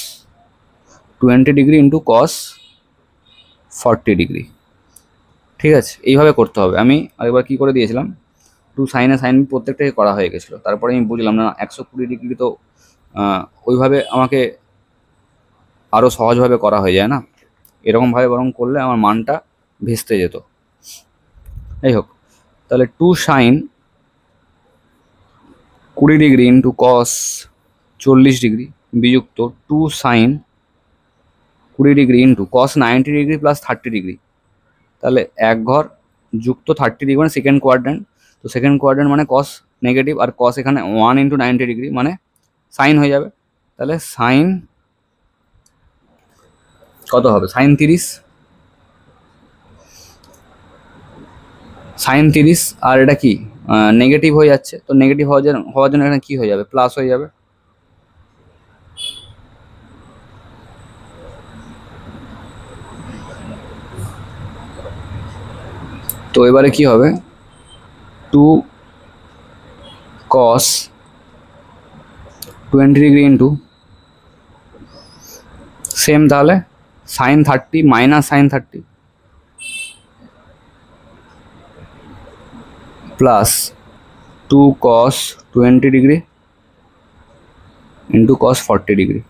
20 degree into cos 40 degree. ঠিক আছে, এইভাবে করতে হবে। আমি আরেকবার কি করে দিয়েছিলাম, 2 সাইনে সাইন প্রত্যেকটাকে করা হয়ে গেছিলো, তারপরে আমি বুঝলাম না 120 ডিগ্রি তো ওইভাবে আমাকে আরও সহজভাবে করা হয়ে যায় না, এরকমভাবে বরং করলে আমার মানটা ভেস্তে যেত। যাই হোক, তাহলে 2 sine 20 degree into cos 40 degree বিযুক্ত 2 sine 20 degree into cos 90 degree plus 30 degree, তাহলে এক ঘর যুক্ত 30 ডিগ্রি মানে সেকেন্ড কোয়াড্রেন্ট, তো সেকেন্ড কোয়াড্রেন্ট মানে কস নেগেটিভ, আর কস এখানে 1 ইন্টু 90 ডিগ্রি মানে সাইন হয়ে যাবে, তাহলে সাইন কত হবে, সাইন 30, সাইন 30, আর এটা কি নেগেটিভ হয়ে যাচ্ছে, তো নেগেটিভ হওয়ার জন্য এখানে কি হয়ে যাবে, প্লাস হয়ে যাবে। তো এবারে কি হবে, 2 কস 20 ডিগ্রি ইন্টু সেম, তাহলে sine 30 minus sine 30 plus 2 cos 20 degree into cos 40 degree,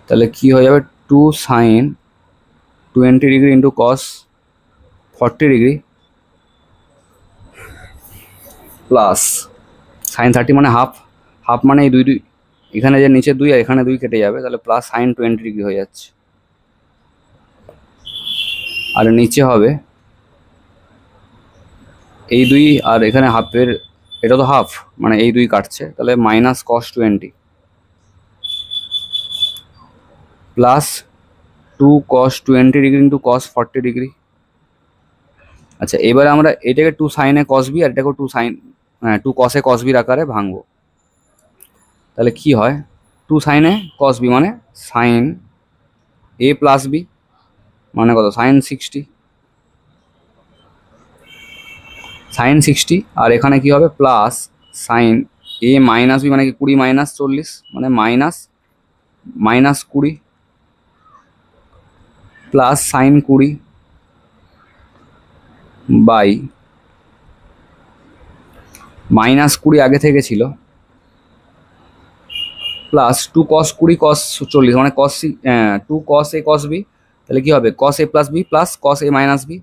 তাহলে কি হয়ে যাবে 2 sine 20 degree into cos 40 degree plus sine 30 মানে হাফ, হাফ মানে এই দুই এখানে যে নিচে 2 আর এখানে 2 কেটে যাবে, তাহলে প্লাস সাইন 20 ডিগ্রি হয়ে যাচ্ছে, আর নিচে হবে এই 2 আর এখানে হাফের, এটা তো হাফ মানে এই 2 কাটছে, তাহলে minus cos 20 plus 2 cos 20 degree into cos 40 degree. আচ্ছা এবারে আমরা এটাকে 2 সাইনে কস বি আর এটাকে 2 সাইন 2 কসে কস বির আকারে ভাঙবো, তাহলে কি হয় 2 সাইনে কস বি মানে সাইন এ প্লাস বি মানে কত, সাইন 60, সাইন 60, আর এখানে কি হবে plus sign A minus B মানে কি 20 মাইনাস 40 মানে মাইনাস 20 প্লাস সাইন 20 বাই -20 আগে থেকে ছিল, প্লাস 2 cos 20 cos 40 মানে cos 2 cos a cos b, তাহলে কি হবে cos a plus B plus cos a minus B,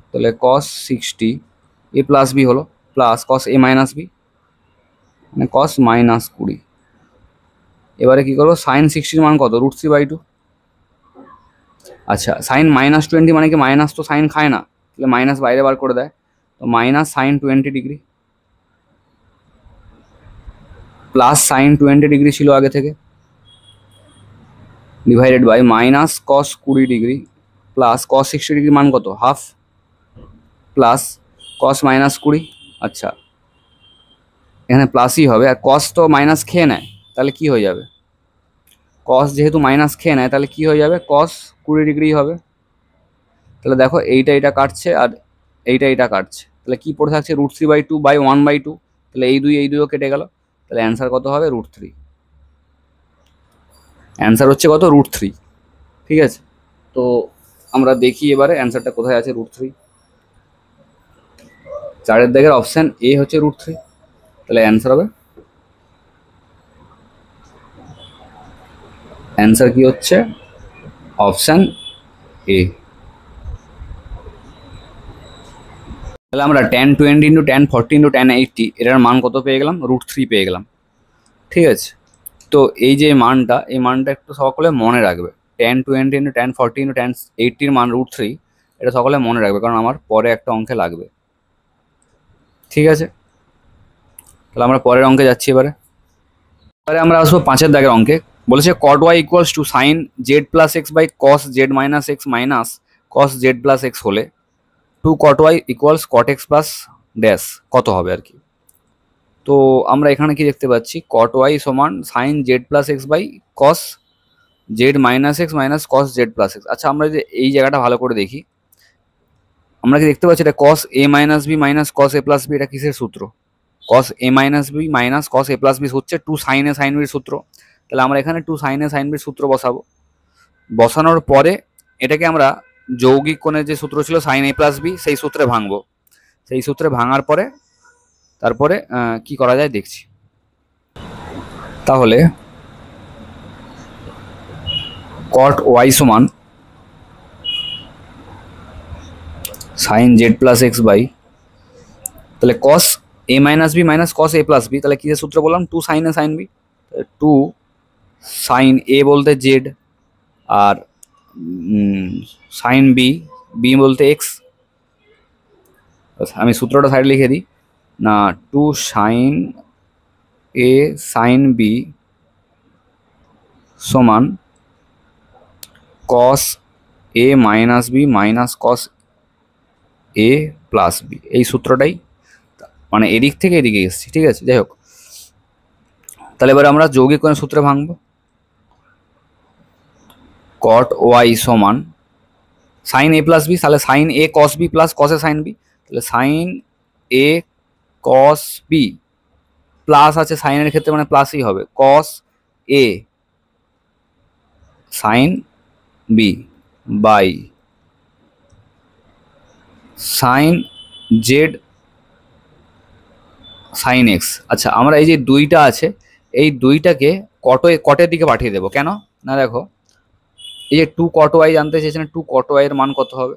তাহলে cos 60 a প্লাস বি হলো plus cos a minus B মানে cos -20। এবারে কি করবো, সাইন 60 মান কত, √3/2। আচ্ছা সাইন -20 মানে কি মাইনাস তো সাইন খায় না, তাহলে মাইনাস বাইরে বার করে দেয়, তো minus sine 20 degree plus sine 20 degree ছিল আগে থেকে, divided by minus cos 20 degree plus cos 60 degree মান কত, হাফ, প্লাস কস -20। আচ্ছা এখানে প্লাসই হবে, আর কস তো মাইনাস খেয়ে নেয়, তাহলে কি হয়ে যাবে, কস যেহেতু মাইনাস খেয়ে নেয় তাহলে কি হয়ে যাবে, কস 20 ডিগ্রি হবে। তাহলে দেখো এইটা এটা কাটছে আর এইটা কাটছে, তাহলে কি পড়ে থাকছে, √3/2/1/2, তাহলে এই দুইও কেটে গেল, তাহলে অ্যান্সার কত হবে, √3। অ্যান্সার হচ্ছে কত, √3। ঠিক আছে, তো আমরা দেখি এবারে অ্যান্সারটা কোথায় আছে, √3। 4 দাগের অপশান এ হচ্ছে √3, তাহলে অ্যান্সার হবে, অ্যান্সার কি হচ্ছে অপশান এ। তাহলে আমরা tan 20 × tan 40 × tan 80 এটার মান কত পেয়ে গেলাম, √3 পেয়ে গেলাম। ঠিক আছে, তো এই যে মানটা, এই মানটা একটু সকলে মনে রাখবে, tan 20 × tan 40 × tan 80 মান √3, এটা সকলে মনে রাখবে কারণ আমার পরে একটা অঙ্কে লাগবে। ঠিক আছে, তাহলে আমরা পরের অঙ্কে যাচ্ছি। এবারে আমরা আসবো 5 দাগের অঙ্কে। বলেছে cot y equals to sine Z plus X by cos Z minus X minus cos Z plus X হলে 2 cot y equals cot x plus dash কত হবে আর কি। তো আমরা এখানে কি দেখতে পাচ্ছি, cot y সমান sine Z plus X by cos Z minus X minus cos Z plus X. আচ্ছা আমরা যদি এই জায়গাটা ভালো করে দেখি, আমরা কি দেখতে পাচ্ছি, এটা কস A minus B minus cos A plus B, এটা কিসের সূত্র, কস A minus B minus cos A plus B হচ্ছে 2 সাইন এ সাইন বির সূত্র। তাহলে আমরা এখানে 2 সাইন এ সাইন বির সূত্র বসাবো, বসানোর পরে এটাকে আমরা যৌগিক কোণের যে সূত্র ছিল সাইন এ প্লাস বি সেই সূত্রে ভাঙবো, সেই সূত্রে ভাঙার পরে তারপরে কি করা যায় দেখছি। তাহলে cot y সমান sine Z plus X by, তাহলে cos a minus B minus cos a plus B, তাহলে কিসের সূত্র বললাম, 2 sine A sine B, 2 sine A বলতে জেড আর সাইন বি, বি বলতে এক্স। আমি সূত্রটা সাইড লিখে দিই না, 2 সাইন এ সাইন বি সমান কস A minus B minus cos A plus B, এই সূত্রটাই মানে এদিক থেকে এদিকে এসেছি। ঠিক আছে, যাই হোক, তাহলে এবার আমরা যৌগিক কোণের সূত্রে ভাঙবো, cot y সমান সাইন এ প্লাস বি, তাহলে sine A cos B plus cos A sine B, তাহলে sine A cos B plus আছে সাইনের ক্ষেত্রে মানে প্লাসই হবে, cos A sine B by sine Z sine X. আচ্ছা আমরা এই যে দুইটা আছে, এই দুইটাকে কটের দিকে পাঠিয়ে দেবো, কেন না দেখো এই যে 2 cot y জানতে চেয়েছেন, 2 cot y এর মান কত হবে,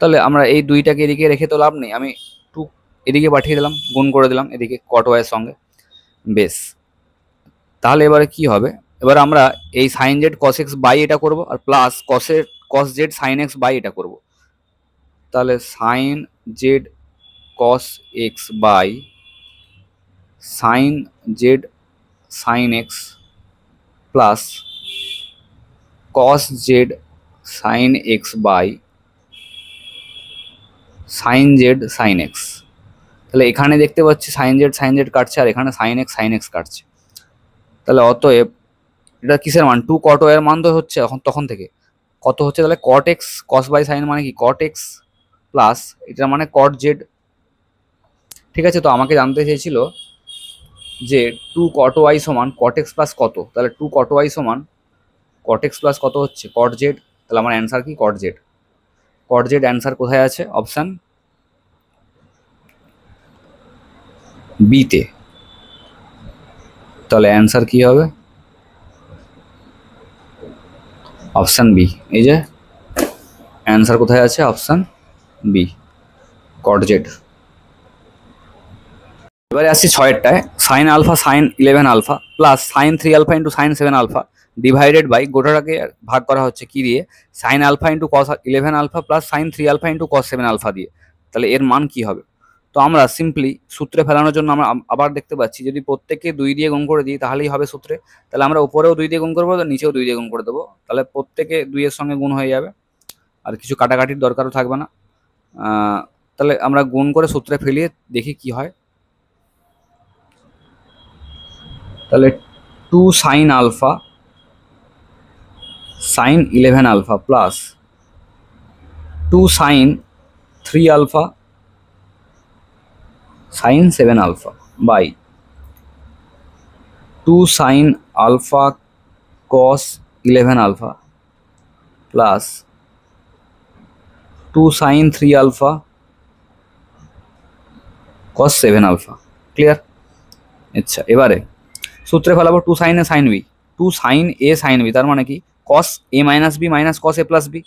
তাহলে আমরা এই দুইটাকে এদিকে রেখে তো লাভ নেই, আমি 2 এদিকে পাঠিয়ে দিলাম, গুণ করে দিলাম এদিকে cot y এর সঙ্গে, বেশ। তাহলে এবারে কি হবে, এবার আমরা এই sine Z cos X by এটা করব আর plus cos Z sine X by এটা করব, তাহলে sine Z cos X by sine Z sine X plus cos Z sine X by sine Z sine X. তাহলে এখানে দেখতে পাচ্ছি সাইন জেড কাটছে আর এখানে সাইন এক্স কাটছে, তাহলে অতএব এটা কিসের মান, 2 cot y এর মান তো হচ্ছে এখন তখন থেকে কত হচ্ছে, তাহলে cot x cos by sine মানে কি cot x প্লাস এটা মানে cot z। ঠিক আছে, তো আমাকে জানতে চেয়েছিল যে 2 cot y সমান cot x প্লাস কত, তাহলে 2 cot y সমান cot x প্লাস কত হচ্ছে cot z, তাহলে আমার অ্যান্সার কি cot z। cot z answer কোথায় আছে, অপশান বিতে, তাহলে অ্যান্সার কি হবে? Option B. এই যে অ্যান্সার কোথায় আছে? Option B, cot Z. এবারে আসছি ছয়েরটায়, sine alpha sine 11 alpha plus sine 3 alpha into sine 7 alpha divided by, গোটাটাকে ভাগ করা হচ্ছে কি দিয়ে? Sine alpha into cos 11 alpha plus sine 3 alpha into cos 7 alpha দিয়ে। তাহলে এর মান কি হবে? তো আমরা সিম্পলি সূত্রে ফেলানোর জন্য আমরা আবার দেখতে পাচ্ছি, যদি প্রত্যেককে 2 দিয়ে গুণ করে দিই তাহলেই হবে সূত্রে। তাহলে আমরা উপরেও 2 দিয়ে গুণ করবো, নিচেও 2 দিয়ে গুণ করে দেবো, তাহলে প্রত্যেকে 2 এর সঙ্গে গুণ হয়ে যাবে, আর কিছু কাটাকাটির দরকারও থাকবে না। তাহলে আমরা গুণ করে সূত্রে ফেলিয়ে দেখি কি হয়। তাহলে 2 sine alpha sine 11 alpha plus 2 sine 3 alpha sine 7 alpha by 2 sine alpha cos 11 alpha plus 2 sine 3 alpha cos 7 alpha. Clear? আচ্ছা, এবারে সূত্রে ফেলাবো 2 sine A sine B, 2 sine A sine B, তার মানে কি? Cos A minus B minus cos A plus B.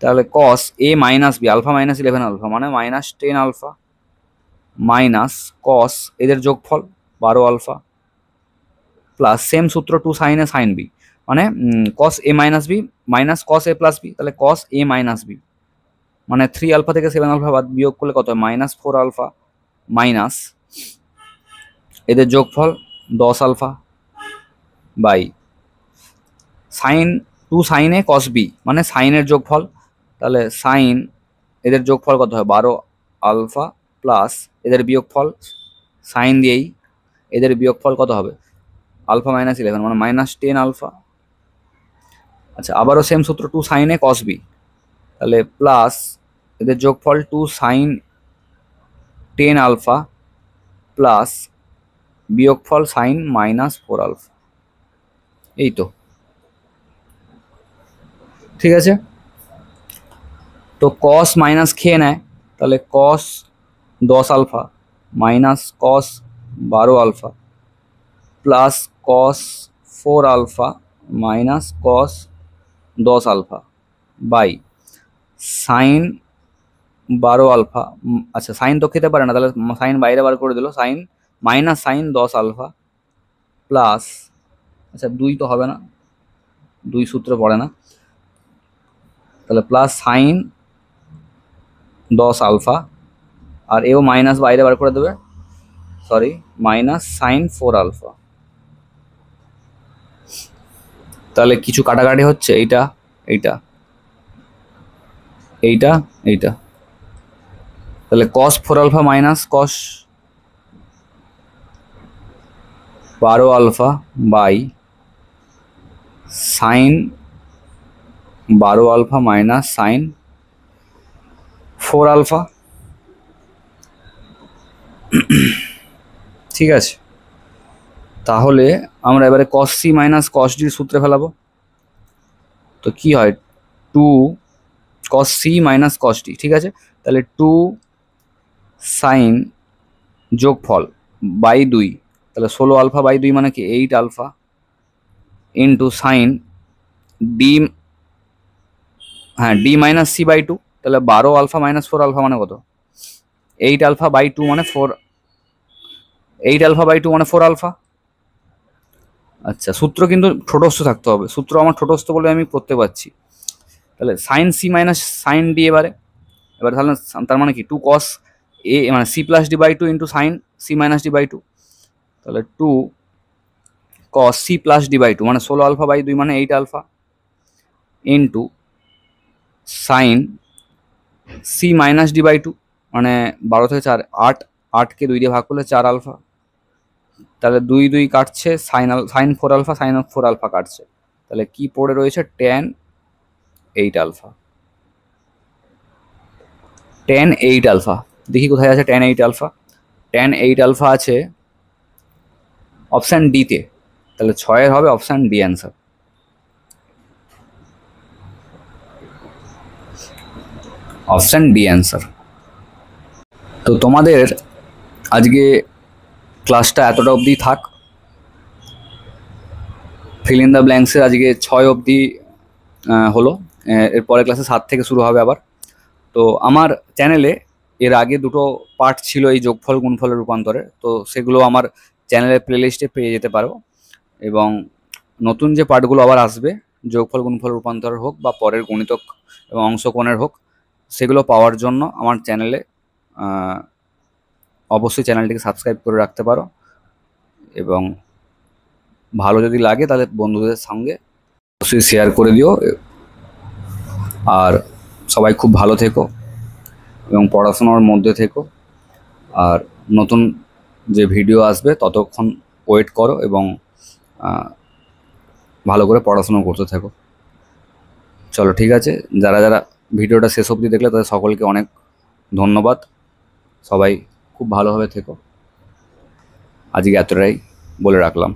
তাহলে cos A minus B, alpha minus 11 alpha মানে minus 10 alpha minus কস এদের যোগফল 12 আলফা প্লাস সেম সূত্র 2 সাইন এ সাইন বি মানে কস A minus B minus cos A plus B. তাহলে cos A minus B মানে 3 alpha থেকে 7 alpha বাদ বিয়োগ করলে কত হয়? মাইনাস 4 আলফা মাইনাস এদের যোগফল 10 alpha by sine 2 sine A cos B মানে সাইনের যোগফল। তাহলে সাইন এদের যোগফল কত হয়? 12 আলফা প্লাস এদের বিয়োগফল সাইন দিয়েই এদের বিয়োগফল কত হবে? আলফা মাইনাস 11 মানে মাইনাস 10 আলফা। আচ্ছা, আবারও সেম সূত্র 2 সাইন এ কস বি, তাহলে প্লাস এদের যোগফল 2 সাইন 10 আলফা প্লাস বিয়োগফল সাইন মাইনাস 4 আলফা। এই তো, ঠিক আছে। তো কস মাইনাস খেয়ে নেয়, তাহলে cos 10 alpha minus cos 12 alpha plus cos 4 alpha minus cos 10 alpha by sine 12 alpha. আচ্ছা, সাইন তো খেতে পারে না, তাহলে সাইন বাইরে বার করে দিল, sine minus sine 10 alpha plus, আচ্ছা 2 তো হবে না, 2 সূত্রে পড়ে না, তাহলে প্লাস সাইন 10 আলফা আর এও মাইনাস বাইরে বার করে দেবে, সরি মাইনাস সাইন 4 আলফা। তাহলে কিছু কাটাকাটি হচ্ছে, এইটা এইটা এইটা এইটা, তাহলে cos 4 alpha minus cos 12 alpha by sine 12 alpha minus sine 4 alpha. ঠিক আছে, তাহলে আমরা এবারে কস সি মাইনাস কস ডির সূত্রে ফেলাবো। তো কি হয়? 2 cos C minus cos D, ঠিক আছে। তাহলে 2 সাইন যোগফল বাই 2, তাহলে 16 আলফা বাই 2 মানে কি 8 আলফা ইন্টু সাইন ডি, হ্যাঁ ডি মাইনাস সি বাই 2, তাহলে 12 আলফা মাইনাস 4 আলফা মানে কত? 8 আলফা বাই 2 মানে 4, 8 আলফা বাই 2 মানে 4 আলফা। আচ্ছা, সূত্র কিন্তু ছোটস্থ থাকতে হবে, সূত্র আমার ছোটস্থ বলে আমি করতে পারছি। তাহলে sine C minus sine D, এবারে তাহলে তার মানে কি 2 কস এ মানে C plus D by 2 into sine C minus D by 2, তাহলে 2 cos C plus D by 2 মানে 16 আলফা বাই 2 মানে 8 alpha into sine C minus D by 2 মানে 12 থেকে 4 8, 8কে 2 দিয়ে ভাগ করলে 4 আলফা, তাহলে 2 2 কাটছে, সাইন 4 আলফা সাইন 4 আলফা কাটছে, তাহলে কি পড়ে রয়েছে? Tan 8 alpha, tan 8 alpha. দেখি কোথায় আছে ট্যান 8 আলফা? ট্যান 8 আলফা আছে অপশান ডিতে, তাহলে 6 হবে option D answer. Option D answer. তো তোমাদের আজকে ক্লাসটা এতটা অবধি থাক। ফিল ইন দ্য ব্ল্যাঙ্কসের আজকে 6 অবধি হলো। এরপরে ক্লাসে 7 থেকে শুরু হবে আবার। তো আমার চ্যানেলে এর আগে দুটো পার্ট ছিল এই যোগফল গুণফলের রূপান্তরে, তো সেগুলো আমার চ্যানেলের প্লেলিস্টে পেয়ে যেতে পারো। এবং নতুন যে পার্টগুলো আবার আসবে, যোগফল গুণফল রূপান্তরের হোক বা পরের গণিতক এবং অংশকোণের হোক, সেগুলো পাওয়ার জন্য আমার চ্যানেলে অবশ্যই চ্যানেলটিকে সাবস্ক্রাইব করে রাখতে পারো। এবং ভালো যদি লাগে তাহলে বন্ধুদের সঙ্গে অবশ্যই শেয়ার করে দিও। আর সবাই খুব ভালো থেকো এবং পড়াশোনার মধ্যে থেকো। আর নতুন যে ভিডিও আসবে ততক্ষণ ওয়েট করো এবং ভালো করে পড়াশোনা করতে থাকো। চলো ঠিক আছে, যারা যারা ভিডিওটা শেষ অবধি দেখলে তাদের সকলকে অনেক ধন্যবাদ। সবাই খুব ভালোভাবে থেকো। আজকে এতটাই বলে রাখলাম।